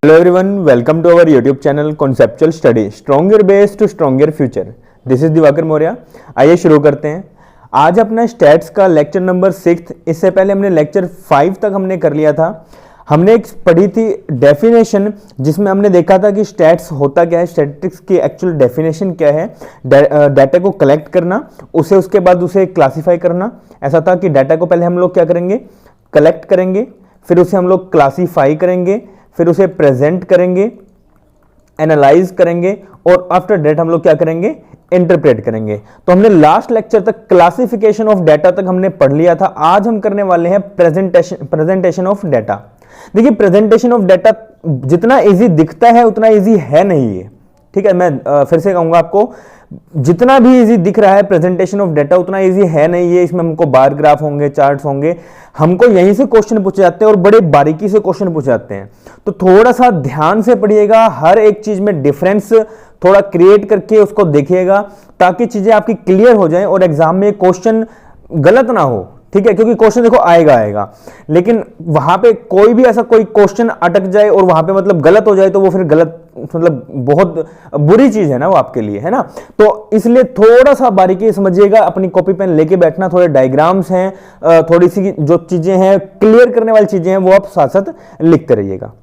Hello everyone, welcome to our YouTube channel Conceptual Study Stronger Base to Stronger Future. This is Diwakar Maurya. आइए शुरू करते हैं। आज अपना स्टैट्स का लेक्चर नंबर 6। इससे पहले हमने लेक्चर 5 तक हमने कर लिया था। हमने एक पढ़ी थी डेफिनेशन, जिसमें हमने देखा था कि स्टैट्स होता क्या है, स्टैटिस्टिक्स की एक्चुअल डेफिनेशन क्या है, डाटा को कलेक्ट करना, उसके बाद उसे क्लासीफाई करना। ऐसा था कि डाटा को पहले हम लोग क्या करेंगे, कलेक्ट करेंगे, फिर उसे हम लोग क्लासीफाई करेंगे, फिर उसे प्रेजेंट करेंगे, एनालाइज करेंगे और आफ्टर दैट हम लोग क्या करेंगे, इंटरप्रेट करेंगे। तो हमने लास्ट लेक्चर तक क्लासिफिकेशन ऑफ डाटा तक हमने पढ़ लिया था। आज हम करने वाले हैं प्रेजेंटेशन ऑफ डाटा। देखिए, प्रेजेंटेशन ऑफ डाटा जितना इजी दिखता है उतना इजी है नहीं है। ठीक है, मैं फिर से कहूंगा आपको, जितना भी इजी दिख रहा है प्रेजेंटेशन ऑफ डाटा उतना इजी है नहीं है। इसमें हमको बार ग्राफ होंगे, चार्ट्स होंगे, हमको यहीं से क्वेश्चन पूछे जाते हैं और बड़े बारीकी से क्वेश्चन पूछे जाते हैं। तो थोड़ा सा ध्यान से पढ़िएगा, हर एक चीज में डिफरेंस थोड़ा क्रिएट करके उसको देखिएगा, ताकि चीजें आपकी क्लियर हो जाएं और एग्जाम में क्वेश्चन गलत ना हो। ठीक है, क्योंकि क्वेश्चन देखो आएगा, लेकिन वहां पे कोई भी ऐसा कोई क्वेश्चन अटक जाए और वहां पे मतलब गलत हो जाए तो वो फिर गलत, मतलब बहुत बुरी चीज है ना वो आपके लिए, है ना। तो इसलिए थोड़ा सा बारीकी समझिएगा, अपनी कॉपी पेन लेके बैठना, थोड़े डायग्राम्स हैं, थोड़ी सी जो चीजें हैं क्लियर करने वाली चीजें हैं वो आप साथ साथ लिखते रहिएगा।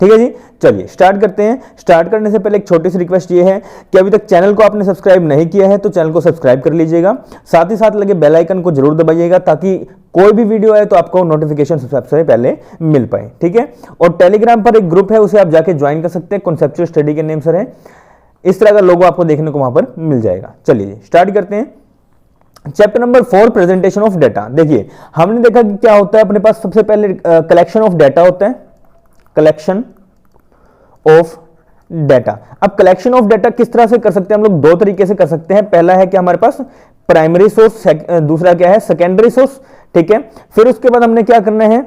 ठीक है जी, चलिए स्टार्ट करते हैं। स्टार्ट करने से पहले एक छोटी सी रिक्वेस्ट ये है कि अभी तक चैनल को आपने सब्सक्राइब नहीं किया है तो चैनल को सब्सक्राइब कर लीजिएगा, साथ ही साथ लगे बेल आइकन को जरूर दबाइएगा, ताकि कोई भी वीडियो आए तो आपको नोटिफिकेशन सबसे पहले मिल पाए। ठीक है, और टेलीग्राम पर एक ग्रुप है, उसे आप जाके ज्वाइन कर सकते हैं, कॉन्सेप्चुअल स्टडी के नेम से है। इस तरह का लोगो आपको देखने को वहां पर मिल जाएगा। चलिए स्टार्ट करते हैं। Chapter number 4, presentation of data. देखिए, हमने देखा कि क्या होता है, अपने पास सबसे पहले कलेक्शन ऑफ डाटा होता है, कलेक्शन ऑफ डाटा। अब कलेक्शन ऑफ डाटा किस तरह से कर सकते हैं हम लोग, दो तरीके से कर सकते हैं। पहला है कि हमारे पास प्राइमरी सोर्स, दूसरा क्या है, सेकेंडरी सोर्स। ठीक है, फिर उसके बाद हमने क्या करना है,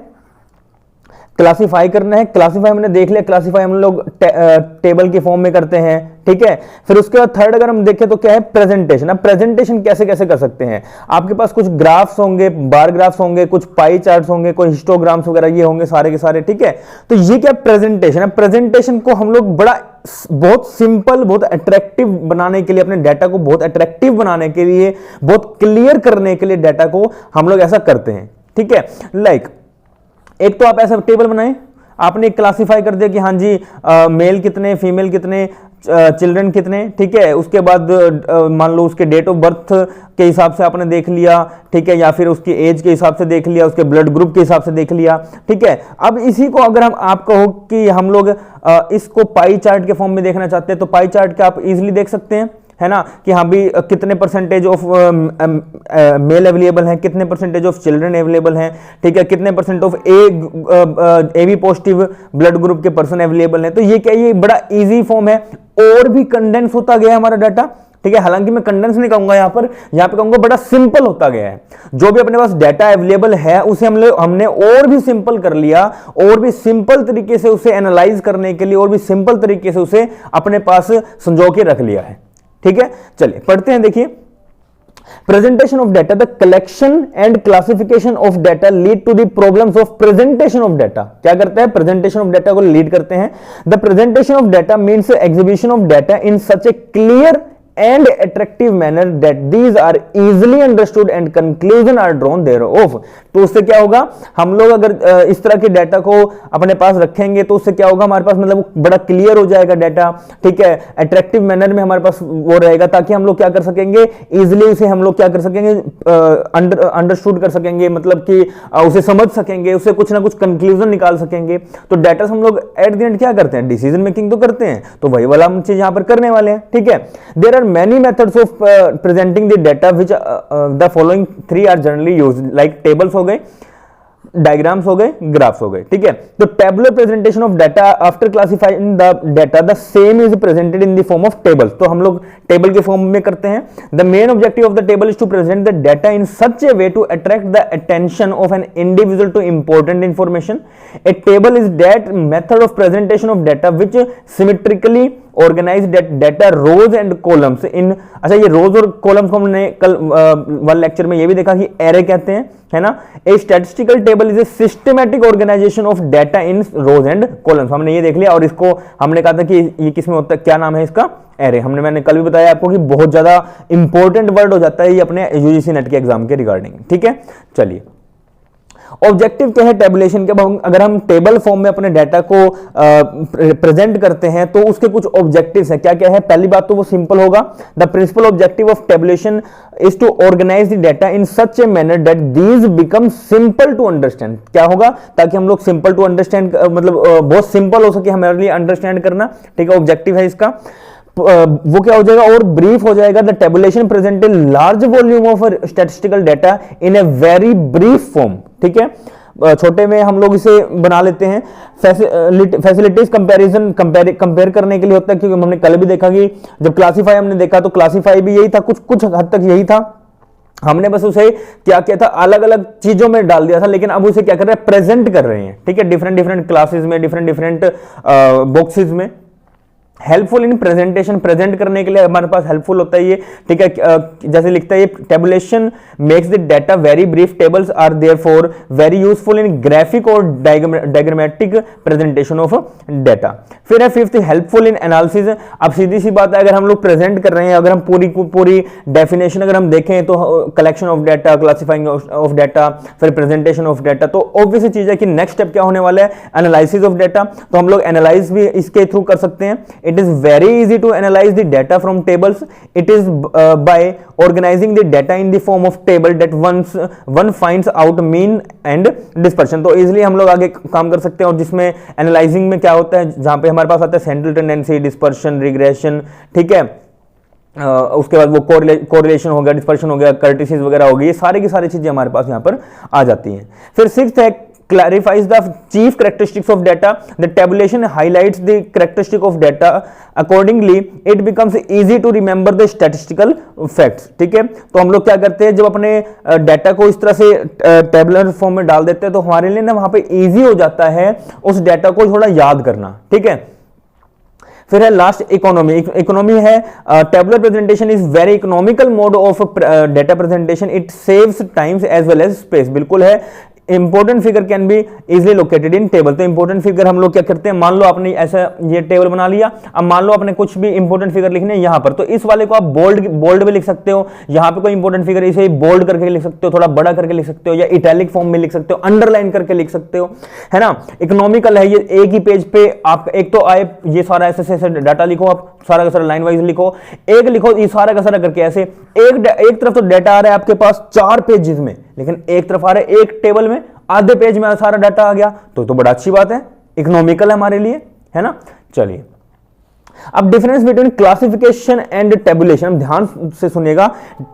क्लासीफाई करना है। क्लासीफाई हमने देख लिया, क्लासीफाई हम लोग टेबल के फॉर्म में करते हैं। ठीक है, फिर उसके बाद थर्ड अगर हम देखें तो क्या है, प्रेजेंटेशन। अब प्रेजेंटेशन कैसे कैसे कर सकते हैं, आपके पास कुछ ग्राफ्स होंगे, बार ग्राफ्स होंगे, कुछ पाई चार्ट्स होंगे, कोई हिस्टोग्राम्स वगैरह ये होंगे सारे के सारे। ठीक है, तो ये क्या प्रेजेंटेशन है। प्रेजेंटेशन को हम लोग बहुत सिंपल, बहुत अट्रैक्टिव बनाने के लिए, अपने डाटा को बहुत अट्रैक्टिव बनाने के लिए, बहुत क्लियर करने के लिए डाटा को हम लोग ऐसा करते हैं। ठीक है, लाइक एक तो आप ऐसा टेबल बनाएं, आपने क्लासिफाई कर दिया कि हाँ जी मेल कितने, फीमेल कितने, चिल्ड्रन कितने। ठीक है, उसके बाद मान लो उसके डेट ऑफ बर्थ के हिसाब से आपने देख लिया। ठीक है, या फिर उसकी एज के हिसाब से देख लिया, उसके ब्लड ग्रुप के हिसाब से देख लिया। ठीक है, अब इसी को अगर आप कहो कि हम लोग इसको पाई चार्ट के फॉर्म में देखना चाहते हैं तो पाई चार्ट का आप इजीली देख सकते हैं, है ना, कि हाँ भी कितने परसेंटेज ऑफ मेल अवेलेबल हैं, कितने परसेंटेज ऑफ चिल्ड्रन अवेलेबल हैं। ठीक है, कितने percent of A B positive blood group के पर्सन अवेलेबल हैं। तो ये क्या, ये बड़ा इजी फॉर्म है, और भी कंडेंस होता गया हमारा डाटा। ठीक है, हालांकि मैं कंडेंस नहीं कहूंगा यहाँ पे कहूंगा बड़ा सिंपल होता गया है। जो भी अपने पास डाटा अवेलेबल है उसे हमने और भी सिंपल कर लिया, और भी सिंपल तरीके से उसे एनालाइज करने के लिए और भी सिंपल तरीके से उसे अपने पास संजो के रख लिया है। ठीक है, चलिए पढ़ते हैं। देखिए, presentation of data, the collection and classification of data lead to the problems of presentation of data. क्या करते हैं, प्रेजेंटेशन ऑफ डाटा को लीड करते हैं। The presentation of data means exhibition of data in such a clear and attractive manner that these are easily understood and conclusion are drawn thereof। तो उससे क्या होगा, हम लोग अगर इस तरह के डाटा को अपने पास रखेंगे तो उससे क्या होगा, हमारे पास मतलब बड़ा क्लियर हो जाएगा डाटा। ठीक है, अट्रैक्टिव मैनर में हमारे पास वो रहेगा, ताकि हम लोग क्या कर सकेंगे, इजिली उसे हम लोग क्या कर सकेंगे, अंडरस्टूड कर सकेंगे, मतलब कि उसे समझ सकेंगे, उसे कुछ ना कुछ कंक्लूजन निकाल सकेंगे। तो डाटा हम लोग एट द एंड क्या करते हैं, डिसीजन मेकिंग तो करते हैं, तो वही वाला हम चीज यहां पर करने वाले हैं। ठीक है, there are many methods of presenting the data which the following three are generally used, like tables हो गए, डायग्राम्स हो गए, ग्राफ्स हो गए। ठीक है, तो tabular presentation of data after classifying the data the same is presented in the form of tables. तो हम लोग टेबल के फॉर्म में करते हैं। The main objective of the table is to present the data in such a way to attract the attention of an individual to important information. A table is that method of presentation of data which symmetrically organize data rows and columns in, अच्छा ये रोज और columns को हमने कल one lecture में ये भी देखा कि एरे कहते हैं, है ना। A statistical table is a systematic organization of data in rows and columns, हमने ये देख लिया। और इसको हमने कहा था कि ये किसमें होता है, क्या नाम है इसका, एरे। मैंने कल भी बताया आपको कि बहुत ज्यादा इंपॉर्टेंट वर्ड हो जाता है ये अपने यूजीसी नेट के एग्जाम के रिगार्डिंग, ठीक है। चलिए, ऑब्जेक्टिव क्या है टेबुलेशन के, अगर हम टेबल फॉर्म में अपने डाटा को प्रेजेंट करते हैं तो उसके कुछ ऑब्जेक्टिव्स हैं। क्या क्या है, पहली बात तो वो सिंपल होगा, the principal objective of tabulation is to organize the data in such a manner that these become simple to understand. क्या होगा, ताकि हम लोग सिंपल टू अंडरस्टैंड, मतलब बहुत सिंपल हो सके हमारे लिए अंडरस्टैंड करना, ठीक है, ऑब्जेक्टिव है इसका। वो क्या हो जाएगा, और ब्रीफ हो जाएगा। The tabulation present a large volume of statistical data in a very brief form, ठीक है। छोटे में हम लोग इसे बना लेते हैं। फैसिलिटीज कंपैरिजन कंपेयर करने के लिए होता है, क्योंकि हमने कल भी देखा कि जब क्लासीफाई हमने देखा तो क्लासीफाई भी यही था, कुछ हद तक यही था। हमने बस उसे क्या किया था, अलग अलग चीजों में डाल दिया था, लेकिन अब उसे क्या कर रहे हैं, प्रेजेंट कर रहे हैं, ठीक है, डिफरेंट क्लासेस में, डिफरेंट बॉक्सेस में। हेल्पफुल इन प्रेजेंटेशन, प्रेजेंट करने के लिए हमारे पास हेल्पफुल होता है ये, ठीक है। जैसे लिखता है ये, tabulation makes the data very brief, tables are therefore very useful in graphic और डायग्रामेटिक प्रेजेंटेशन ऑफ डाटा। फिर है फिफ्थ, हेल्पफुल इन एनालिसिस। अब सीधी सी बात है, अगर हम लोग प्रेजेंट कर रहे हैं, अगर हम पूरी डेफिनेशन अगर हम देखें तो collection of data, classifying of data, फिर प्रेजेंटेशन ऑफ डाटा, तो ऑब्वियस चीज है कि नेक्स्ट स्टेप क्या होने वाला है, एनालिसिस ऑफ डाटा। तो हम लोग एनालाइज भी इसके थ्रू कर सकते हैं। It is very easy to analyze the data from tables. It is by organizing the data in the form of table that one finds out mean and dispersion. तो easily हम लोग आगे काम कर सकते हैं। और जिसमें एनालाइजिंग में क्या होता है, जहां पे हमारे पास आता है सेंट्रल टेंडेंसी, डिस्पर्शन, रिग्रेशन, ठीक है। उसके बाद वो कोरिलेशन हो गया, डिस्पर्शन हो गया, कर्टिसिस वगैरह हो गई, ये सारी की सारी चीजें हमारे पास यहाँ पर आ जाती हैं। फिर सिक्स्थ है, clarifies the chief characteristics of data. The tabulation highlights the characteristic of data. Accordingly, it becomes easy to remember the statistical facts. ठीक है, तो हम लोग क्या करते हैं, जब अपने डाटा को इस तरह से टेबुलर फॉर्म में डाल देते हैं तो हमारे लिए ना वहां पे इजी हो जाता है उस डाटा को थोड़ा याद करना, ठीक है। फिर है लास्ट, इकोनॉमी। इकोनॉमी है, tabular presentation is very economical mode of data presentation, it saves times as well as space. बिल्कुल है, important figure can be easily located in table. तो इंपोर्टेंट फिगर हम लोग क्या करते हैं, मान लो आपने ऐसा ये टेबल बना लिया, अब मान लो आपने कुछ भी इंपोर्टेंट फिगर लिखने हैं यहां पर, तो इस वाले को आप बोल्ड भी लिख सकते हो, यहां पे कोई इंपोर्टेंट फिगर इसे बोल्ड करके लिख सकते हो, थोड़ा बड़ा करके लिख सकते हो, या इटैलिक फॉर्म में लिख सकते हो, अंडरलाइन करके लिख सकते हो, है ना। इकोनॉमिकल है ये, एक ही पेज पे आप एक तो आए ये सारा ऐसे डाटा लिखो, आप सारा का सारा लाइन वाइज लिखो, एक लिखो ये सारा का सारा करके ऐसे। एक तरफ तो डाटा आ रहा है आपके पास 4 पेजेस में, लेकिन एक तरफ आ रहा है एक टेबल में आधे पेज में सारा डाटा आ गया, तो बड़ा अच्छी बात है, इकोनॉमिकल है हमारे लिए, है ना। चलिए, अब difference between classification and tabulation, ध्यान से सुनिएगा,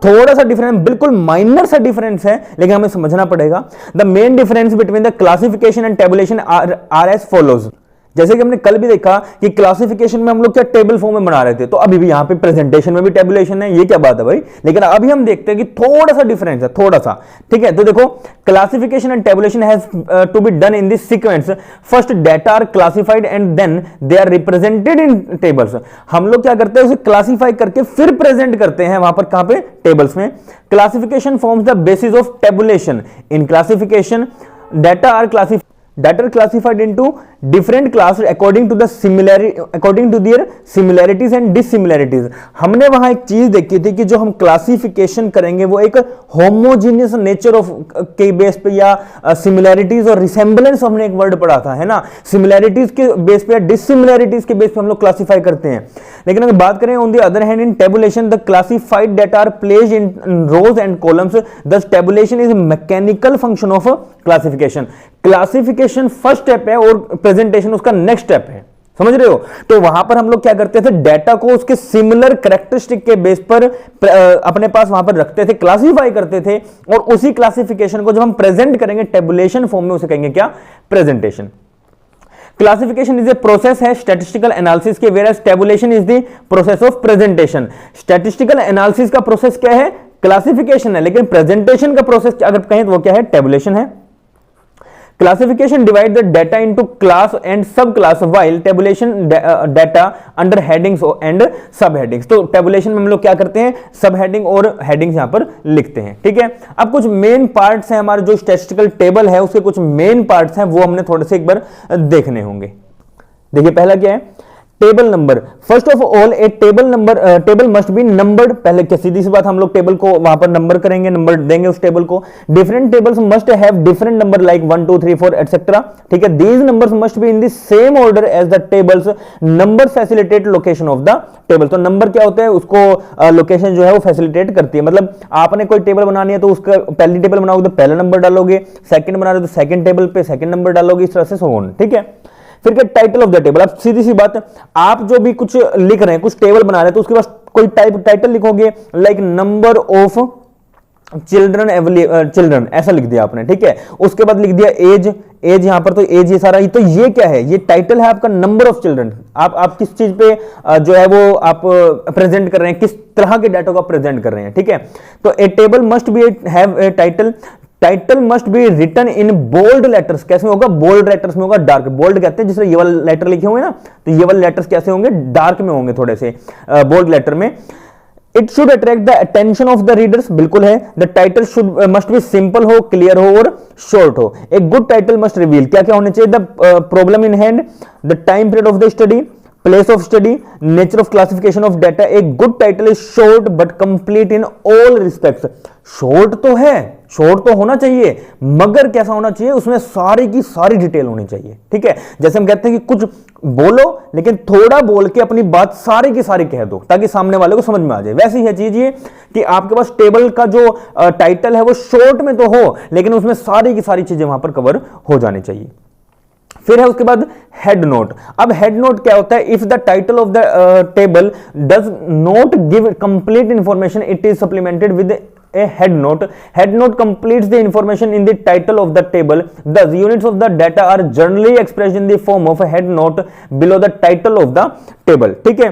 थोड़ा सा डिफरेंस, बिल्कुल माइनर सा डिफरेंस है, लेकिन हमें समझना पड़ेगा। The main difference between the classification and tabulation are as follows. जैसे कि हमने कल भी देखा कि क्लासिफिकेशन में हम लोग क्या टेबल फॉर्म में बना रहे थे, तो अभी भी यहां पे प्रेजेंटेशन में भी टेबुलेशन है, ये क्या बात है भाई। लेकिन अभी हम देखते हैं कि थोड़ा सा डिफरेंस है, थोड़ा सा, ठीक है। तो देखो, classification and tabulation has to be done in this sequence. First data are classified and then they are represented in tables. हम लोग क्या करते हैं, उसे क्लासिफाई करके फिर प्रेजेंट करते हैं वहां पर, कहां पे, टेबल्स में। Classification forms the basis of tabulation. In classification data are classified into different class according to their similarities and dissimilarities। हमने वहां एक चीज देखी थी कि जो हम क्लासिफिकेशन करेंगे वो एक होमोजीनियस नेचर ऑफ के बेस पे, या सिमिलैरिटीज और रिसेंबलेंस, हमने एक वर्ड पढ़ा था, है ना। सिमिलैरिटीज के बेस पे या डिसिमिलैरिटीज के बेस पे हम लोग क्लासिफाई करते हैं। लेकिन अगर बात करें on the other hand, in tabulation the classified data are placed in rows and columns, thus tabulation is mechanical function of classification. Classification first step है और प्रेजेंटेशन उसका नेक्स्ट स्टेप है, समझ रहे हो। तो वहां पर हम लोग क्या करते थे, डाटा को उसके सिमिलर कैरेक्टरिस्टिक के बेस पर अपने पास वहां पर रखते थे, क्लासिफाई करते थे, और उसी क्लासिफिकेशन को जब हम प्रेजेंट करेंगे टेबुलेशन फॉर्म में, उसे कहेंगे क्या, presentation. Classification is a process है स्टैटिस्टिकल एनालिसिस के, whereas tabulation is the process of presentation. Statistical analysis का प्रोसेस क्या है, क्लासिफिकेशन है, लेकिन प्रेजेंटेशन का प्रोसेस अगर कहें तो वो क्या है, टेबुलेशन है। Classification divide the data into class and sub class while tabulation data under headings and sub headings. तो टेबुलेशन में हम लोग क्या करते हैं, सब हेडिंग और हेडिंग्स यहां पर लिखते हैं, ठीक है। अब कुछ मेन पार्ट्स हैं हमारे जो स्टैटिस्टिकल टेबल है उसके कुछ मेन पार्ट्स हैं, वो हमने थोड़े से एक बार देखने होंगे। देखिए पहला क्या है, table number. First of all A table must B numbered. पहले क्या, सीधी सी बात, हम लोग टेबल को वहां पर नंबर करेंगे, नंबर देंगे उस टेबल को। Different tables must have different number like 1 2 3 4 etcetera, ठीक है। These numbers must be in the same order as the tables. Number facilitate location of the table. तो नंबर क्या होता है, उसको लोकेशन जो है वो फैसिलिटेट करती है। मतलब आपने कोई टेबल बनानी है तो उसका पहली टेबल बनाओगे तो पहला नंबर डालोगे, सेकंड बना रहे हो तो सेकंड टेबल पे सेकंड नंबर डालोगे, इस तरह से सो ऑन, ठीक है। फिर क्या, टाइटल ऑफ द टेबल। अब सीधी सी बात है, आप जो भी कुछ लिख रहे हैं, कुछ टेबल बना रहे हैं, तो उसके पास कोई टाइटल लिखोगे लाइक नंबर ऑफ चिल्ड्रन ऐसा लिख दिया आपने, ठीक है। उसके बाद लिख दिया एज यहां पर, तो एज ये सारा, तो ये क्या है, ये टाइटल है आपका नंबर ऑफ चिल्ड्रन। आप किस चीज पे जो है वो आप प्रेजेंट कर रहे हैं, किस तरह के डाटा को आप प्रेजेंट कर रहे हैं, ठीक है। तो a table must be have a title must be written in bold letters. कैसे होगा, बोल्ड लेटर्स में होगा, डार्क। बोल्ड कहते हैं जिसमें ये वाले लेटर लिखे हुए ना, तो ये वाले लेटर्स कैसे होंगे, डार्क में होंगे थोड़े से, बोल्ड लेटर में। It should attract the attention of the readers, बिल्कुल है। The title should must be simple हो, क्लियर हो और शॉर्ट हो। A good title must reveal, क्या क्या होने चाहिए, the problem in hand, the time period of the study, place of study, nature of classification of data. A good title is short but complete in all respects. Short तो है, short तो होना चाहिए, मगर कैसा होना चाहिए, उसमें सारी की सारी डिटेल होनी चाहिए, ठीक है। जैसे हम कहते हैं कि कुछ बोलो लेकिन थोड़ा बोल के अपनी बात सारी की सारी कह दो ताकि सामने वाले को समझ में आ जाए। वैसे ही है चीज ये कि आपके पास टेबल का जो टाइटल है वो शॉर्ट में तो हो लेकिन उसमें सारी की सारी चीजें वहां पर कवर हो जानी चाहिए। फिर है उसके बाद हेड नोट। अब हेड नोट क्या होता है, if the title of the table does not give complete information it is supplemented with a head note. Head note completes the information in the title of the table. Thus units of the data are generally expressed in the form of a head note below the title of the table, ठीक है।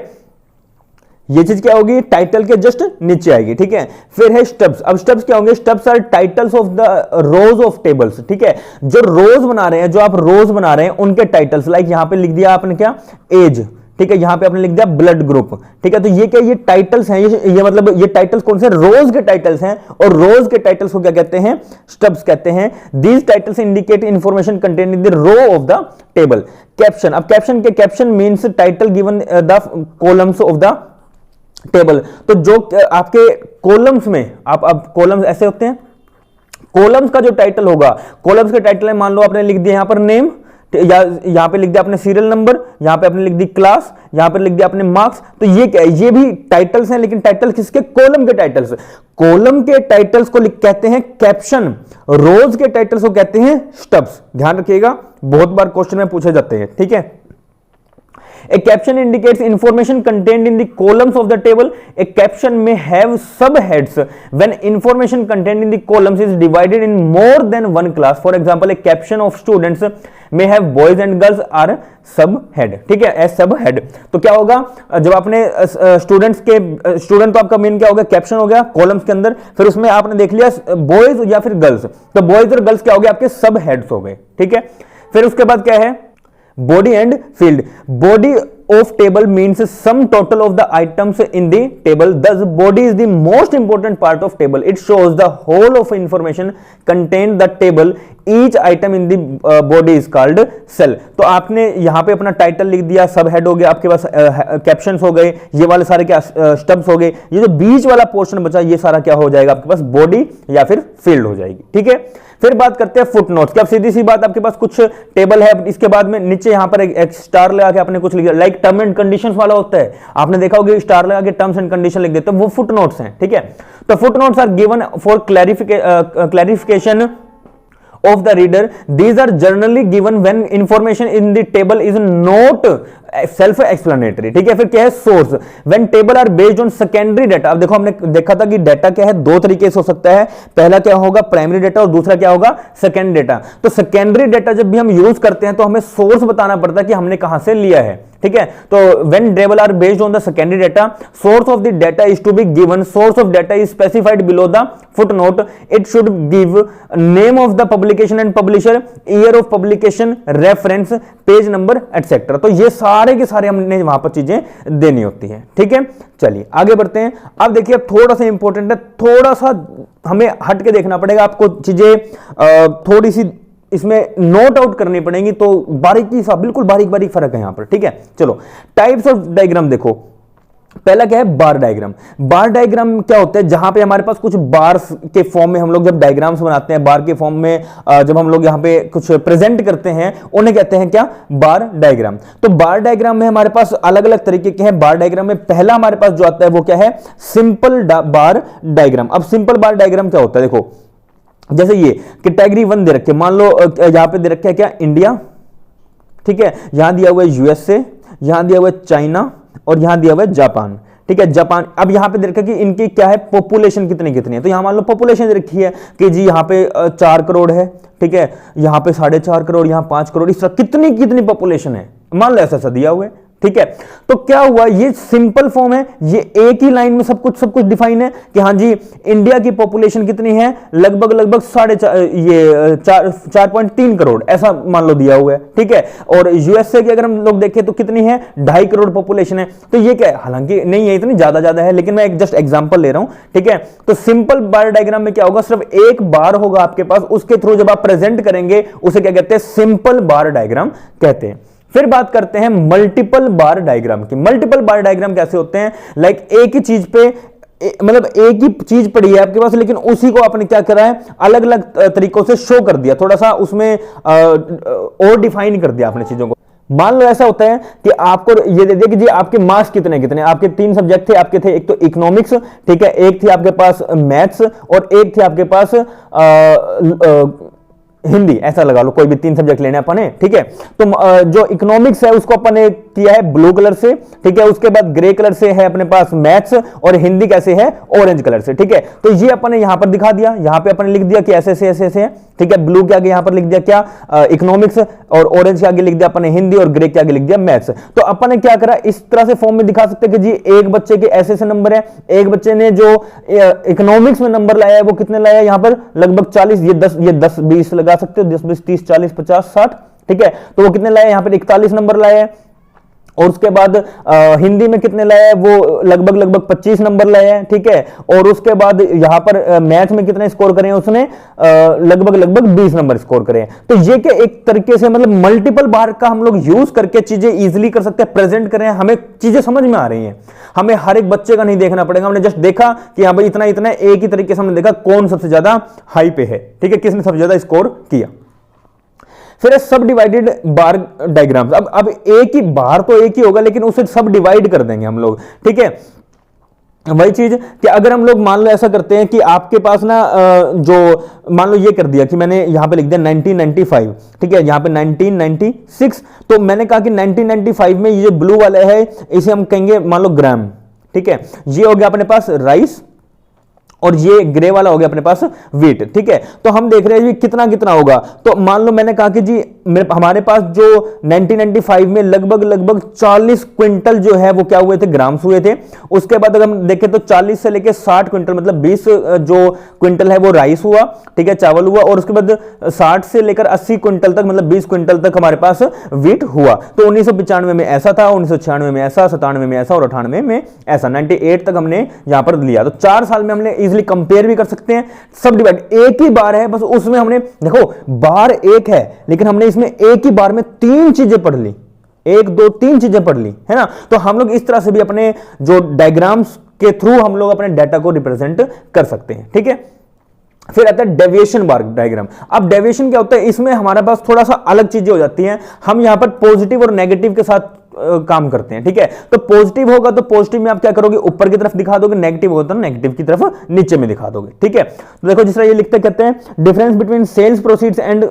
ये चीज क्या होगी, title के just नीचे आएगी, ठीक है। फिर है स्टब्स। अब स्टब्स क्या होंगे, stubs are titles of the rows of tables, ठीक है। जो रोज बना रहे हैं, जो आप रोज बना रहे हैं उनके टाइटल्स, लाइक यहां पे लिख दिया आपने क्या, एज, ठीक है। यहां पे आपने लिख दिया ब्लड ग्रुप, ठीक है। तो ये क्या, ये टाइटल्स हैं, ये मतलब ये टाइटल्स कौन से, रोज के टाइटल्स हैं, और रोज के टाइटल्स को क्या कहते हैं, स्टब्स कहते हैं। These titles indicate information content in the row of the table. Caption. अब caption means title given the columns of the table. तो जो आपके कॉलम्स में, आप कॉलम्स ऐसे होते हैं, कॉलम्स का जो टाइटल होगा, कॉलम्स के टाइटल है, मान लो आपने लिख दिया यहां पर नेम, या यहां पे लिख दिया आपने सीरियल नंबर, यहां पे आपने लिख दी क्लास, यहां पे लिख दिया आपने मार्क्स। तो ये क्या है, ये भी टाइटल्स हैं, लेकिन टाइटल किसके, कॉलम के टाइटल्स। कॉलम के टाइटल्स को कहते हैं कैप्शन, रोज के टाइटल्स को कहते हैं स्टब्स। ध्यान रखिएगा, बहुत बार क्वेश्चन में पूछे जाते हैं, ठीक है। A caption indicates information contained in the columns of the table. A caption may have subheads when information contained in the columns is divided in more than one class. For example, a caption of students may have boys and girls are subhead, ठीक है, as subhead। तो क्या होगा, जब आपने students तो आपका main क्या होगा, कैप्शन हो गया कॉलम्स के अंदर, फिर उसमें आपने देख लिया बॉयज या फिर गर्ल्स, तो बॉयज और गर्ल्स क्या हो गए, आपके सब हेड्स हो गए, ठीक है। फिर उसके बाद क्या है, body and field. Body of table means sum total of the items in the table. Thus body is the most important part of table. It shows the whole of information contained the table. Each item in the body is called cell. तो आपने यहां पे अपना title लिख दिया, सब head हो गया, आपके पास कैप्शंस हो गए, ये वाले सारे क्या स्टब्स हो गए, ये जो बीच वाला पोर्शन बचा ये सारा क्या हो जाएगा, आपके पास बॉडी या फिर फील्ड हो जाएगी, ठीक है। फिर बात करते हैं फुट नोट्स। क्या सीधी सी बात, आपके पास कुछ टेबल है, इसके बाद में नीचे यहां पर एक स्टार लगा के आपने कुछ लिखा, लाइक टर्म एंड कंडीशंस वाला होता है, आपने देखा होगा स्टार लगा के टर्म्स एंड कंडीशन लिख देते हैं, वो फुट नोट्स हैं, ठीक है। तो foot notes are given for clarification of the reader. These are generally given when information in the table is not self explanatory, ठीक है। फिर क्या है source, when table are based on secondary data. अब देखो हमने देखा था कि डाटा क्या है, दो तरीके से हो सकता है, पहला क्या होगा प्राइमरी डाटा और दूसरा क्या होगा सेकेंडरी डाटा। तो सेकेंडरी डाटा जब भी हम यूज करते हैं तो हमें सोर्स बताना पड़ता है कि हमने कहां से लिया है, ठीक है। तो when table are based on the secondary data, source of the data is to be given, source of data is specified below the footnote, it should give name of the publication and publisher, year of publication, reference, page number etcetera. तो ये सारे के सारे हमने वहां पर चीजें देनी होती है, ठीक है। चलिए आगे बढ़ते हैं। अब देखिए अब थोड़ा सा इंपॉर्टेंट है, थोड़ा सा हमें हट के देखना पड़ेगा, आपको चीजें थोड़ी सी इसमें नोट आउट करनी पड़ेगी, तो बारीकी सा बिल्कुल बारीक बारीक फर्क है यहां पर, ठीक है। चलो टाइप्स ऑफ डायग्राम देखो, पहला क्या है बार डायग्राम। बार डायग्राम क्या होता है, जहां पे हमारे पास कुछ बार्स के फॉर्म में हम लोग जब डायग्राम्स बनाते हैं, बार के फॉर्म में जब हम लोग यहां पे कुछ प्रेजेंट करते हैं, उन्हें कहते हैं क्या, बार डायग्राम। तो बार डायग्राम में हमारे पास अलग अलग तरीके के हैं। बार डायग्राम में पहला हमारे पास जो आता है वो क्या है, सिंपल बार डायग्राम। अब सिंपल बार डायग्राम क्या होता है, देखो जैसे ये कैटेगरी 1 दे रखे, मान लो यहां पे दे रखे है क्या, इंडिया, ठीक है। यहां दिया हुआ है यूएसए, यहां दिया हुआ है चाइना और यहां दिया हुआ है जापान, ठीक है। जापान, अब यहां पे दे रखा है कि इनकी क्या है पॉपुलेशन कितनी कितनी है। तो यहां मान लो पॉपुलेशन दे रखी है कि जी यहां पे 4 करोड़ है, ठीक है, यहां पे 4.5 करोड़, यहां 5 करोड़, इस तरह कितनी कितनी पॉपुलेशन है, मान लो ऐसा दिया हुआ है, ठीक है। तो क्या हुआ, ये सिंपल फॉर्म है, ये एक ही लाइन में सब कुछ डिफाइन है कि हाँ जी इंडिया की पॉपुलेशन कितनी है, लगभग 4.3 करोड़ ऐसा मान लो दिया हुआ है, ठीक है। और यूएसए की अगर हम लोग देखें तो कितनी है, 2.5 करोड़ पॉपुलेशन है। तो ये क्या है, हालांकि नहीं है इतनी ज्यादा है, लेकिन मैं एक जस्ट एग्जांपल ले रहा हूं, ठीक है। तो सिंपल बार डायग्राम में क्या होगा, सिर्फ एक बार होगा आपके पास, उसके थ्रू जब आप प्रेजेंट करेंगे उसे क्या कहते हैं, सिंपल बार डायग्राम कहते हैं। फिर बात करते हैं मल्टीपल बार डायग्राम की। मल्टीपल बार डायग्राम कैसे होते हैं, लाइक एक ही चीज पे मतलब एक ही चीज पड़ी है आपके पास, लेकिन उसी को आपने क्या करा है, अलग अलग तरीकों से शो कर दिया, थोड़ा सा उसमें और डिफाइन कर दिया आपने चीजों को। मान लो ऐसा होता है कि आपको ये दे दिया कि जी आपके मार्क्स कितने कितने, आपके 3 सब्जेक्ट थे, आपके थे एक तो इकोनॉमिक्स, ठीक है, एक थी आपके पास मैथ्स और एक थी आपके पास हिंदी, ऐसा लगा लो, कोई भी 3 सब्जेक्ट लेने अपन है, ठीक है। तो जो इकोनॉमिक्स है उसको अपन ने किया है ब्लू कलर से, ठीक है। उसके बाद ग्रे कलर से है अपने पास मैथ्स और हिंदी कैसे है, ऑरेंज कलर से, ठीक है। तो ये अपन ने यहां पर दिखा दिया, यहां पे अपन ने लिख दिया कि ऐसे है, ठीक है। ब्लू के आगे यहां पर लिख दिया क्या, इकोनॉमिक्स, और ऑरेंज के आगे लिख दिया अपन ने हिंदी, और ग्रे के आगे लिख दिया मैथ्स। तो अपन ने क्या करा, इस तरह से फॉर्म में दिखा सकते हैं कि जी एक बच्चे के ऐसे नंबर है, एक बच्चे ने जो इकोनॉमिक्स में नंबर लाया है वो कितने लाया है, यहां पर लगभग 40, ये 10 20 लगा सकते हो, 10 20 30 40 50 60, ठीक है। तो वो कितने लाए, यहां पर 41 नंबर लाए हैं। और उसके बाद हिंदी में कितने लाए हैं, वो लगभग 25 नंबर लाए हैं, ठीक है। और उसके बाद यहां पर मैथ में कितने स्कोर करे हैं उसने, लगभग 20 नंबर स्कोर करे हैं। तो ये क्या एक तरीके से मतलब मल्टीपल बार का हम लोग यूज करके चीजें इजीली कर सकते हैं, प्रेजेंट करें, हमें चीजें समझ में आ रही हैं, हमें हर एक बच्चे का नहीं देखना पड़ेगा। हमने जस्ट देखा कि हाँ भाई इतना एक ही तरीके से हमने देखा कौन सबसे ज्यादा हाई पे है, ठीक है, किसने सबसे ज्यादा स्कोर किया। फिर सब डिवाइडेड बार डायग्राम्स। अब एक ही बार तो एक ही होगा, लेकिन उसे सब डिवाइड कर देंगे हम लोग, ठीक है। वही चीज कि अगर हम लोग मान लो ऐसा करते हैं कि आपके पास ना जो मान लो ये कर दिया कि मैंने यहां पे लिख दिया 1995, ठीक है, यहां पे 1996, तो मैंने कहा कि 1995 में ये ब्लू वाला है, इसे हम कहेंगे मान लो ग्राम, ठीक है। ये हो गया अपने पास राइस और ये ग्रे वाला हो गया अपने पास वीट, ठीक है। तो हम देख रहे हैं कितना कितना होगा। तो मान लो मैंने कहा कि जी हमारे पास जो 1995 में लगभग 40 क्विंटल जो है वो क्या हुए थे, ग्राम्स हुए थे। उसके बाद अगर हम देखें तो 40 से लेकर 60 क्विंटल मतलब 20 जो क्विंटल है वो राइस हुआ, ठीक है, चावल हुआ। और उसके बाद 60 से लेकर 80 क्विंटल तक मतलब 20 क्विंटल तक हमारे पास वीट हुआ। तो 1995 में ऐसा था, 1996 में ऐसा, 97 में ऐसा और 98 में ऐसा, 98 तक हमने यहां पर लिया। तो 4 साल में हमने इजीली कंपेयर भी कर सकते हैं। सब डिवाइड एक ही बार है, बस उसमें हमने देखो बार एक है, लेकिन हमने इसमें एक ही बार में 3 चीजें पढ़ ली, 1 2 3 चीजें पढ़ ली, है ना। तो हम लोग इस तरह से भी अपने जो डायग्राम्स के थ्रू हम लोग अपने डाटा को रिप्रेजेंट कर सकते हैं, ठीक है। फिर आता है डेविएशन बार डायग्राम। अब डेविएशन क्या होता है, इसमें हमारे पास थोड़ा सा अलग चीजें हो जाती हैं। हम यहां पर पॉजिटिव और नेगेटिव के साथ काम करते हैं, ठीक है। तो पॉजिटिव होगा तो पॉजिटिव में आप क्या करोगे, ऊपर की तरफ दिखा दोगे, नेगेटिव होगा तो नेगेटिव की तरफ नीचे में दिखा दोगे, ठीक है। तो देखो जिस तरह ये लिखते कहते हैं difference between sales proceeds and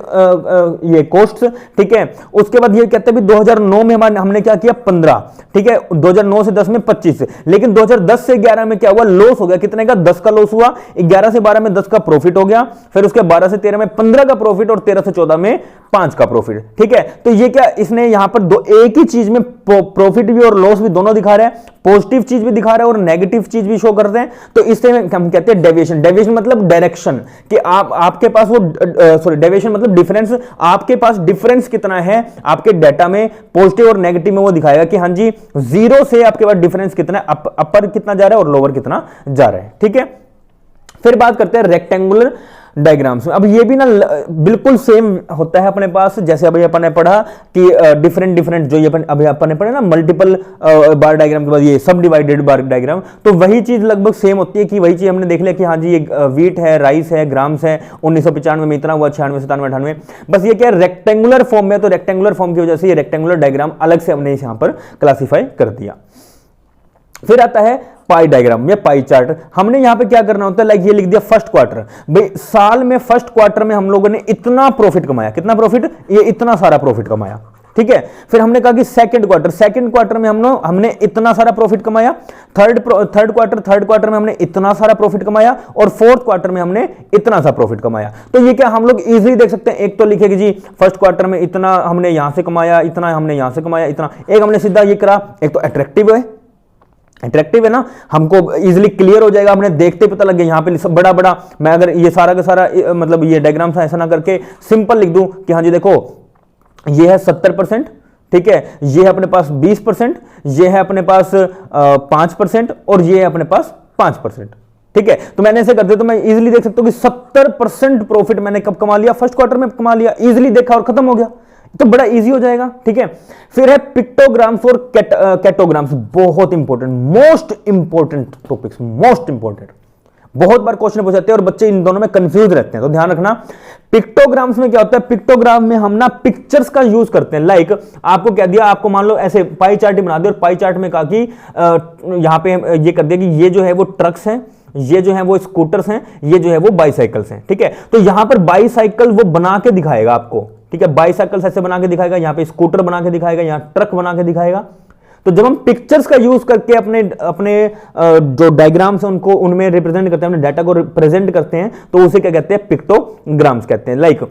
ये कॉस्ट्स, ठीक है। उसके बाद ये कहते हैं 2009 में हमने क्या किया 15, ठीक है, 2009 से 10 में 25, लेकिन 2010 से 11 में क्या हुआ, लॉस हो गया, कितने का, 10 का लॉस हुआ, 11 से 12 में 10 का प्रॉफिट हो गया, फिर उसके 12 से 13 में 15 का प्रॉफिट और 13 से 14 में 5 का प्रॉफिट, ठीक है। तो ये क्या इसने यहां पर दो एक ही चीज में प्रॉफिट भी और लॉस भी दोनों दिखा रहा है, पॉजिटिव चीज भी दिखा रहा है और नेगेटिव चीज भी शो करते हैं। तो इससे हम कहते हैं डेविएशन। डेविएशन मतलब डायरेक्शन, कि आपके पास वो सॉरी डेविएशन मतलब डिफरेंस, आपके पास डिफरेंस कितना है आपके डाटा में, पॉजिटिव और नेगेटिव में वो दिखाएगा कि हाँ जी 0 से आपके पास डिफरेंस कितना है, अपर कितना जा रहा है और लोअर कितना जा रहा है, ठीक है। फिर बात करते हैं रेक्टेंगुलर डायग्राम्स में। अब ये भी ना बिल्कुल सेम होता है अपने पास, जैसे अभी अपन ने पढ़ा कि डिफरेंट डिफरेंट जो ये अभी अपन ने पढ़ा ना मल्टीपल बार डायग्राम के बाद ये सब डिवाइडेड बार डायग्राम, तो वही चीज लगभग सेम होती है कि वही चीज हमने देख लिया कि हाँ जी ये वीट है, राइस है, ग्राम्स है, 1995 में इतना हुआ, 96, 97, 98। बस ये क्या रेक्टेंगुलर फॉर्म में, तो रेक्टेंगुलर फॉर्म की वजह से ये रेक्टेंगुलर डायग्राम अलग से हमने यहां पर क्लासीफाई कर दिया। फिर आता है पाई डायग्राम या पाई चार्ट। हमने यहां पे क्या करना होता है, लाइक ये लिख दिया फर्स्ट क्वार्टर, भाई साल में फर्स्ट क्वार्टर में हम लोगों ने इतना प्रॉफिट कमाया, कितना प्रॉफिट, ये इतना सारा प्रॉफिट कमाया, ठीक है। फिर हमने कहा कि सेकंड क्वार्टर में हमने इतना सारा प्रॉफिट कमाया, थर्ड क्वार्टर में हमने इतना सारा प्रॉफिट कमाया और फोर्थ क्वार्टर में हमने इतना सा प्रॉफिट कमाया। तो ये क्या हम लोग इजीली देख सकते हैं, एक तो लिखेगी जी फर्स्ट क्वार्टर में इतना हमने यहां से कमाया, इतना हमने यहां से कमाया, इतना, एक हमने सीधा ये करा, एक तो अट्रैक्टिव है ना, हमको इजीली क्लियर हो जाएगा, हमने देखते पता लग गया। यहां पे बड़ा बड़ा मैं अगर ये सारा का सारा मतलब ये डायग्राम ऐसा ना करके सिंपल लिख दूं कि हाँ जी देखो ये है 70%, ठीक है, ये है अपने पास 20%, ये है अपने पास 5% और ये है अपने पास 5%, ठीक है। तो मैंने ऐसे करते तो मैं इजीली देख सकता हूं कि 70% प्रॉफिट मैंने कब कमा लिया, फर्स्ट क्वार्टर में कमा लिया, इजीली देखा और खत्म हो गया, तो बड़ा इजी हो जाएगा, ठीक है। फिर है पिक्टोग्राम्स और कैटोग्राम्स, बहुत important, most important topics, most important, बहुत बार क्वेश्चन पूछ जाते हैं और बच्चे इन दोनों में कंफ्यूज रहते हैं, तो ध्यान रखना। पिक्टोग्राम्स में क्या होता है, पिक्टोग्राम में हम ना पिक्चर्स का यूज करते हैं, लाइक आपको कह दिया, आपको मान लो ऐसे पाई चार्ट ही बना दिया और पाई चार्ट में कहा कि यहां पे ये कर दिया कि ये जो है वो ट्रक्स हैं, ये जो है वो स्कूटर्स हैं, ये जो है वो बाईसाइकिल्स हैं, ठीक है। तो यहां पर बाईसाइकिल वो बना के दिखाएगा आपको, ठीक है, बाईसाइकिल ऐसे बना के दिखाएगा, यहां पे स्कूटर बना के दिखाएगा, यहां ट्रक बना के दिखाएगा। तो जब हम पिक्चर्स का यूज करके अपने अपने जो डायग्राम्स हैं उनको उनमें रिप्रेजेंट करते हैं, अपने डाटा को रिप्रेजेंट करते हैं, तो उसे क्या कहते हैं, पिक्टोग्राम्स कहते हैं। लाइक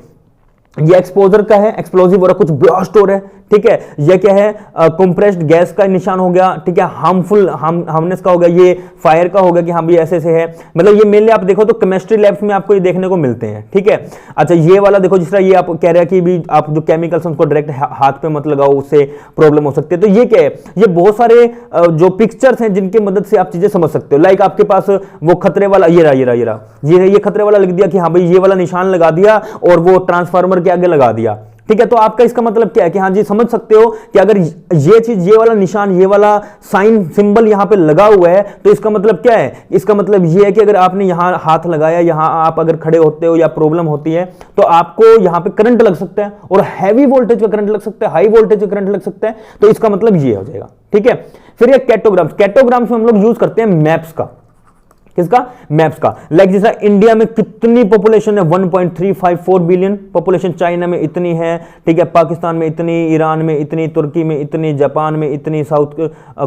ये एक्सपोजर का है, एक्सप्लोजिव और कुछ ब्लास्ट हो रहा है, ठीक है। ये क्या है, कंप्रेस्ड गैस का निशान हो गया, ठीक है, हार्मनेस का हो गया, ये फायर का हो गया कि हाँ भी ऐसे से है, मतलब ये मेनली आप देखो तो केमिस्ट्री लैब्स में आपको ये देखने को मिलते हैं, ठीक है। अच्छा ये वाला देखो, जिस तरह ये आप कह रहे हैं कि भी आप जो केमिकल्स उनको डायरेक्ट हाथ पे मत लगाओ, उससे प्रॉब्लम हो सकती है। तो ये क्या है, ये बहुत सारे जो पिक्चर्स हैं जिनकी मदद से आप चीजें समझ सकते हो। लाइक आपके पास वो खतरे वाला ये खतरे वाला लिख दिया कि हाँ भाई ये वाला निशान लगा दिया और वो ट्रांसफार्मर के आगे लगा दिया, ठीक है। तो आपका इसका मतलब क्या है कि हाँ जी समझ सकते हो कि अगर ये चीज, ये वाला निशान, ये वाला साइन सिंबल यहां पे लगा हुआ है, तो इसका मतलब क्या है, इसका मतलब ये है कि अगर आपने यहां हाथ लगाया, यहां आप अगर खड़े होते हो या प्रॉब्लम होती है तो आपको यहां पे करंट लग सकता है, और हैवी वोल्टेज का करंट लग सकता है, हाई वोल्टेज का करंट लग सकता है, तो इसका मतलब ये हो जाएगा, ठीक है। फिर ये कैटोग्राम्स में हम लोग यूज करते हैं मैप्स का, किसका, मैप्स का। लाइक जैसा इंडिया में कितनी पॉपुलेशन है, 1.354 बिलियन पॉपुलेशन, चाइना में इतनी है, ठीक है, पाकिस्तान में इतनी, ईरान में इतनी, तुर्की में इतनी, जापान में इतनी, साउथ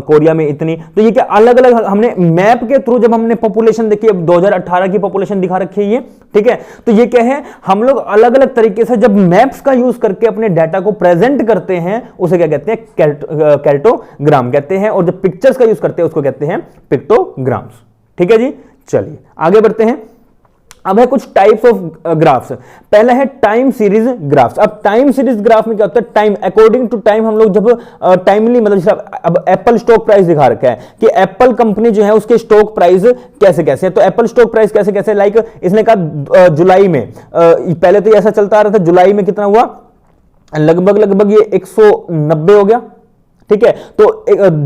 कोरिया में इतनी। तो ये क्या अलग अलग हमने मैप के थ्रू जब हमने पॉपुलेशन देखी, अब 2018 की पॉपुलेशन दिखा रखी है ये, ठीक है। तो ये क्या है, हम लोग अलग अलग तरीके से जब मैप्स का यूज करके अपने डाटा को प्रेजेंट करते हैं, उसे क्या कहते हैं, कैटोग्राम कहते हैं, और जब पिक्चर्स का यूज करते हैं उसको कहते हैं पिक्टोग्राम्स, ठीक है जी। चलिए आगे बढ़ते हैं। अब है कुछ टाइप्स ऑफ ग्राफ्स। पहला है टाइम सीरीज ग्राफ्स। अब टाइम सीरीज ग्राफ में क्या होता है, टाइम अकॉर्डिंग टू टाइम हम लोग जब टाइमली, मतलब जैसे अब एप्पल स्टॉक प्राइस दिखा रखा है कि एप्पल कंपनी जो है उसके स्टॉक प्राइस कैसे कैसे है, तो एप्पल स्टॉक प्राइस कैसे कैसे, लाइक इसने कहा जुलाई में, पहले तो ऐसा चलता आ रहा था, जुलाई में कितना हुआ, लगभग ये 190 हो गया, ठीक है। तो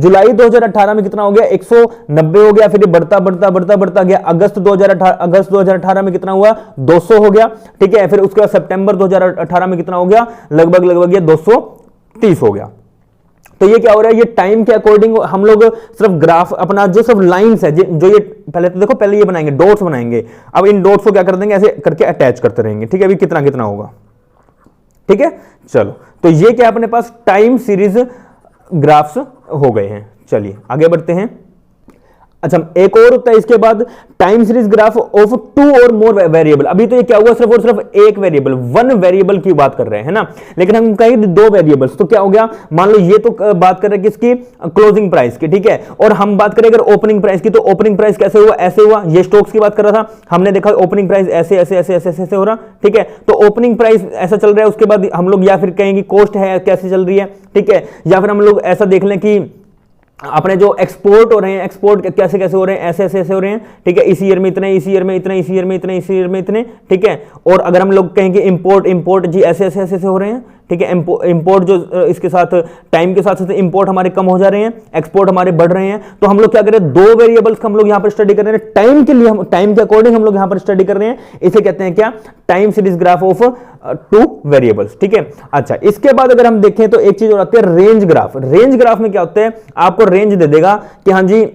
जुलाई 2018 में कितना हो गया, 190 हो गया, फिर ये बढ़ता गया, अगस्त 2018 में कितना हुआ, 200 हो गया, ठीक है। फिर उसके बाद सितंबर 2018 में कितना हो गया, लगभग ये 230 हो गया। तो ये क्या हो रहा है, ये टाइम के अकॉर्डिंग हम लोग सिर्फ ग्राफ अपना जो सब लाइंस है जो ये पहले तो देखो, पहले ये बनाएंगे डॉट्स बनाएंगे, अब इन डॉट्स को क्या कर देंगे ऐसे करके अटैच करते रहेंगे, ठीक है, अभी कितना कितना होगा, ठीक है। चलो तो ये क्या अपने पास टाइम सीरीज ग्राफ्स हो गए हैं। चलिए आगे बढ़ते हैं। अच्छा एक और होता है इसके बाद टाइम सीरीज ग्राफ ऑफ 2 और मोर वेरिएबल। अभी तो ये क्या हुआ, सिर्फ और सिर्फ एक वेरिएबल, वन वेरिएबल की बात कर रहे हैं ना, लेकिन हम कहेंगे 2 वेरिएबल्स, तो क्या हो गया, मान लो ये तो बात कर रहे हैं किसकी, क्लोजिंग प्राइस की, ठीक है, और हम बात करें अगर ओपनिंग प्राइस की, तो ओपनिंग प्राइस कैसे हुआ, ऐसे हुआ, ये स्टॉक्स की बात कर रहा था, हमने देखा ओपनिंग प्राइस ऐसे ऐसे ऐसे ऐसे ऐसे हो रहा, ठीक है, तो ओपनिंग प्राइस ऐसा चल रहा है, उसके बाद हम लोग या फिर कहेंगे कॉस्ट है कैसे चल रही है, ठीक है, या फिर हम लोग ऐसा देख लें कि अपने जो एक्सपोर्ट हो रहे हैं, एक्सपोर्ट कैसे कैसे हो रहे हैं, ऐसे ऐसे ऐसे हो रहे हैं, ठीक है, इस ईयर में इतने, इस ईयर में इतने, इस ईयर में इतने, इस ईयर में इतने, ठीक है, और अगर हम लोग कहेंगे इंपोर्ट, इंपोर्ट जी ऐसे ऐसे ऐसे हो रहे हैं, ठीक है, इंपोर्ट जो इसके साथ टाइम के साथ साथ इंपोर्ट हमारे कम हो जा रहे हैं, एक्सपोर्ट हमारे बढ़ रहे हैं, तो हम लोग क्या करें, 2 वेरिएबल्स का हम लोग यहां पर स्टडी कर रहे हैं, टाइम के लिए, हम टाइम के अकॉर्डिंग हम लोग यहां पर स्टडी कर रहे हैं, इसे कहते हैं क्या, time series graph of 2 variables, ठीक है। अच्छा इसके बाद अगर हम देखें तो एक चीज और आती है रेंज ग्राफ। रेंज ग्राफ में क्या होता है, आपको रेंज दे देगा कि हाँ जी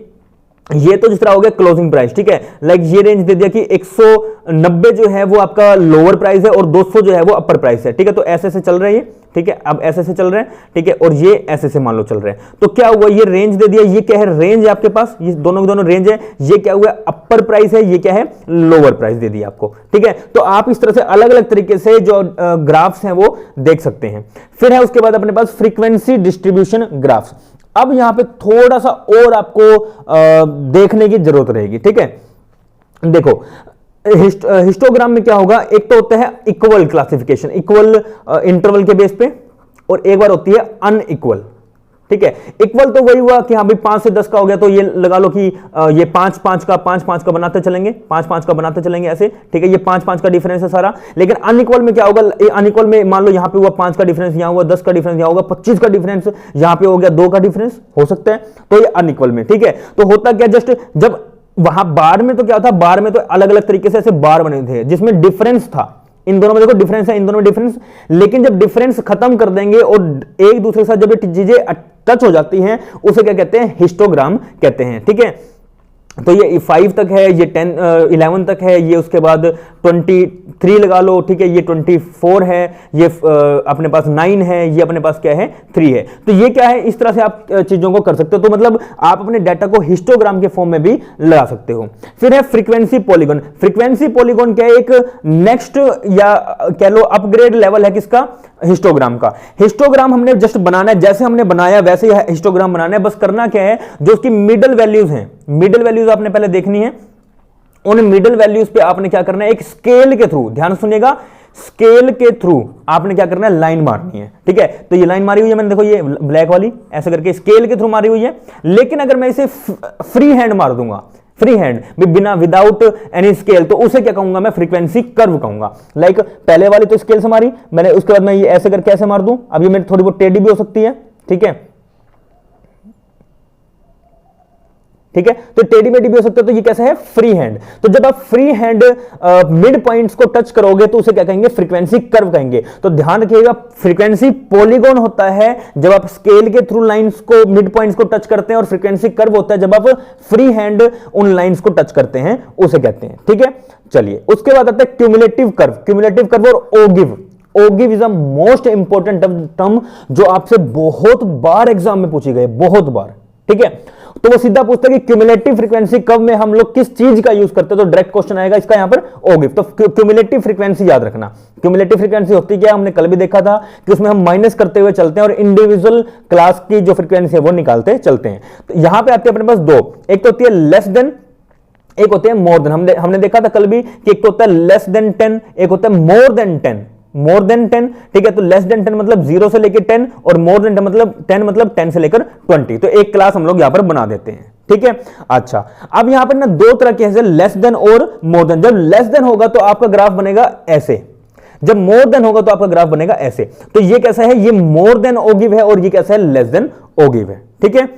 ये तो जिस तरह हो गया क्लोजिंग प्राइस, ठीक है, लाइक ये रेंज दे दिया कि 190 जो है वो आपका लोअर प्राइस है और 200 जो है वो अपर प्राइस है, ठीक है, तो ऐसे ऐसे चल रहे हैं, ठीक है, अब ऐसे ऐसे चल रहे हैं, ठीक है, और ये ऐसे ऐसे मान लो चल रहे हैं, तो क्या हुआ, ये रेंज दे दिया, ये क्या है, रेंज है आपके पास, ये दोनों के दोनों रेंज है, ये क्या हुआ अपर प्राइस है, ये क्या है लोअर प्राइस दे दिया आपको, ठीक है, तो आप इस तरह से अलग अलग तरीके से जो ग्राफ्स हैं वो देख सकते हैं। फिर है उसके बाद अपने पास फ्रीक्वेंसी डिस्ट्रीब्यूशन ग्राफ्स। अब यहां पे थोड़ा सा और आपको देखने की जरूरत रहेगी, ठीक है, देखो हिस्टोग्राम में क्या होगा, एक तो होता है इक्वल क्लासिफिकेशन, इक्वल इंटरवल के बेस पे, और एक बार होती है अनइक्वल, ठीक है। इक्वल तो वही हुआ कि हाँ भाई 5 से 10 का हो गया, तो ये लगा लो कि ये 5-5 का 5-5 का बनाते चलेंगे, 5-5 का बनाते चलेंगे ऐसे, ठीक है, ये 5-5 का डिफरेंस है सारा। लेकिन अनइक्वल में क्या होगा, अनइक्वल में मान लो यहां पे हुआ 5 का डिफरेंस, यहां हुआ 10 का डिफरेंस, यहां होगा 25 का डिफरेंस, यहां पे हो गया 2 का डिफरेंस हो सकता है, तो ये अनइक्वल में, ठीक है। तो होता क्या, जस्ट जब वहां बार में तो क्या था, बार में तो अलग अलग तरीके से ऐसे बार बने थे जिसमें डिफरेंस था, इन दोनों में देखो डिफरेंस है, इन दोनों में डिफरेंस, लेकिन जब डिफरेंस खत्म कर देंगे और एक दूसरे के साथ जब ये चीजें टच हो जाती हैं, उसे क्या कहते हैं, हिस्टोग्राम कहते हैं, ठीक है। तो ये 5 तक है, ये 11 तक है, ये उसके बाद 23 लगा लो, ठीक है, ये 24 है, ये अपने पास 9 है, ये अपने पास क्या है 3 है। तो ये क्या है, इस तरह से आप चीजों को कर सकते हो, तो मतलब आप अपने डाटा को हिस्टोग्राम के फॉर्म में भी लगा सकते हो। फिर है फ्रीक्वेंसी पॉलीगॉन। फ्रीक्वेंसी पॉलीगॉन क्या है, एक नेक्स्ट या कह लो अपग्रेड लेवल है किसका, हिस्टोग्राम का। हिस्टोग्राम हमने जस्ट बनाना है, जैसे हमने बनाया वैसे ही हिस्टोग्राम बनाना है, बस करना क्या है, जो उसकी मिडल वैल्यूज हैं, मिडल वैल्यूज आपने पहले देखनी है, उन मिडल वैल्यूज पे आपने क्या करना है, एक स्केल के थ्रू, ध्यान सुनिएगा, स्केल के थ्रू आपने क्या करना है, लाइन मारनी है, ठीक है। तो ये लाइन मारी हुई है मैंने, देखो ये ब्लैक वाली ऐसे करके स्केल के थ्रू मारी हुई है। लेकिन अगर मैं इसे फ्री हैंड मार दूंगा, फ्री हैंड बिना विदाउट एनी स्केल, तो उसे क्या कहूंगा मैं, फ्रीक्वेंसी कर्व कहूंगा। लाइक पहले वाली तो स्केल से मारी मैंने, उसके बाद मैं ये ऐसे करके ऐसे मार दूं, अब ये मेरी थोड़ी बहुत टेढ़ी भी हो सकती है, ठीक है, ठीक है, तो टेढ़ी मेढ़ी भी हो सकता है, तो ये कैसा है, फ्री हैंड। तो जब आप फ्री हैंड मिड पॉइंट्स को टच करोगे तो उसे क्या कहेंगे, फ्रीक्वेंसी कर्व कहेंगे। तो ध्यान रखिएगा, फ्रीक्वेंसी पॉलीगॉन होता है जब आप स्केल के थ्रू लाइंस को, मिड पॉइंट्स को टच करते हैं, और फ्रीक्वेंसी कर्व होता है जब आप फ्री हैंड उन लाइंस को टच करते हैं, उसे कहते हैं, ठीक है। चलिए उसके बाद आता है क्यूमुलेटिव कर्व। क्यूमुलेटिव कर्व और ogive. Ogive is a most important term जो आपसे बहुत बार एग्जाम में पूछी गई, बहुत बार, ठीक है। तो वो सीधा पूछता है कि क्यूमुलेटिव फ्रीक्वेंसी कर्व में हम लोग किस चीज का यूज करते हैं, तो डायरेक्ट क्वेश्चन आएगा इसका यहां पर ओगिव। तो क्यूमुलेटिव फ्रीक्वेंसी याद रखना, क्यूमुलेटिव फ्रीक्वेंसी होती क्या, हमने कल भी देखा था कि उसमें हम माइनस करते हुए चलते हैं और इंडिविजुअल क्लास की जो फ्रीक्वेंसी है वो निकालते चलते हैं। तो यहां पे आती है अपने पास 2, एक तो होती है लेस देन, एक होते हैं मोर देन। हमने देखा था कल भी कि एक तो होता है लेस देन 10, एक होता है मोर देन 10, मोर देन 10, ठीक है। तो लेस देन 10 मतलब 0 से लेकर 10, और मोर देन 10 मतलब 10 से लेकर 20। तो एक क्लास हम लोग यहां पर बना देते हैं, ठीक है। अच्छा अब यहां पर ना 2 तरह के हैं, लेस देन और मोर देन। जब लेस देन होगा तो आपका ग्राफ बनेगा ऐसे, जब मोर देन होगा तो आपका ग्राफ बनेगा ऐसे। तो ये कैसा है, ये मोर देन ओगिव है, और ये कैसा है, लेस देन ओगिव है, ठीक है।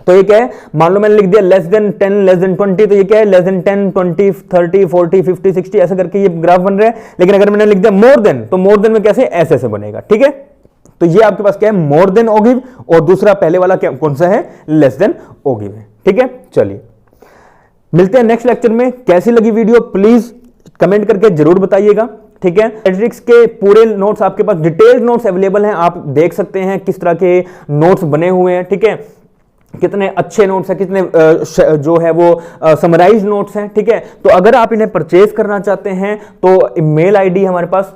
तो ये क्या है, मान लो मैंने लिख दिया लेस देन 10, लेस देन 20, तो ये क्या है, लेस देन 10, 20, 30, 40, 50, 60 ऐसे करके ये ग्राफ बन रहा है। लेकिन अगर मैंने लिख दिया मोर देन, तो मोर देन में कैसे, ऐसे ऐसे बनेगा, ठीक है। तो ये आपके पास क्या है, मोर देन ओगिव, और दूसरा पहले वाला क्या कौन सा है, लेस देन ओगिव है। ठीक है, चलिए मिलते हैं नेक्स्ट लेक्चर में। कैसी लगी वीडियो प्लीज कमेंट करके जरूर बताइएगा। ठीक है, स्टैटिस्टिक्स के पूरे नोट्स आपके पास डिटेल्ड नोट्स अवेलेबल हैं, आप देख सकते हैं किस तरह के नोट्स बने हुए हैं। ठीक है, कितने अच्छे नोट्स हैं, कितने जो है वो समराइज नोट्स हैं। ठीक है, तो अगर आप इन्हें परचेज करना चाहते हैं तो मेल आईडी हमारे पास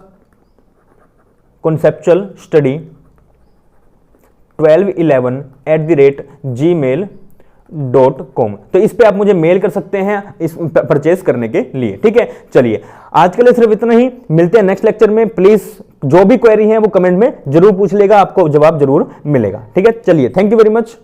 conceptual study 1211@gmail.com, तो इस पे आप मुझे मेल कर सकते हैं इस परचेज करने के लिए। ठीक है, चलिए आज के लिए सिर्फ इतना ही, मिलते हैं नेक्स्ट लेक्चर में। प्लीज जो भी क्वेरी है वो कमेंट में जरूर पूछ लेगा, आपको जवाब जरूर मिलेगा। ठीक है, चलिए थैंक यू वेरी मच।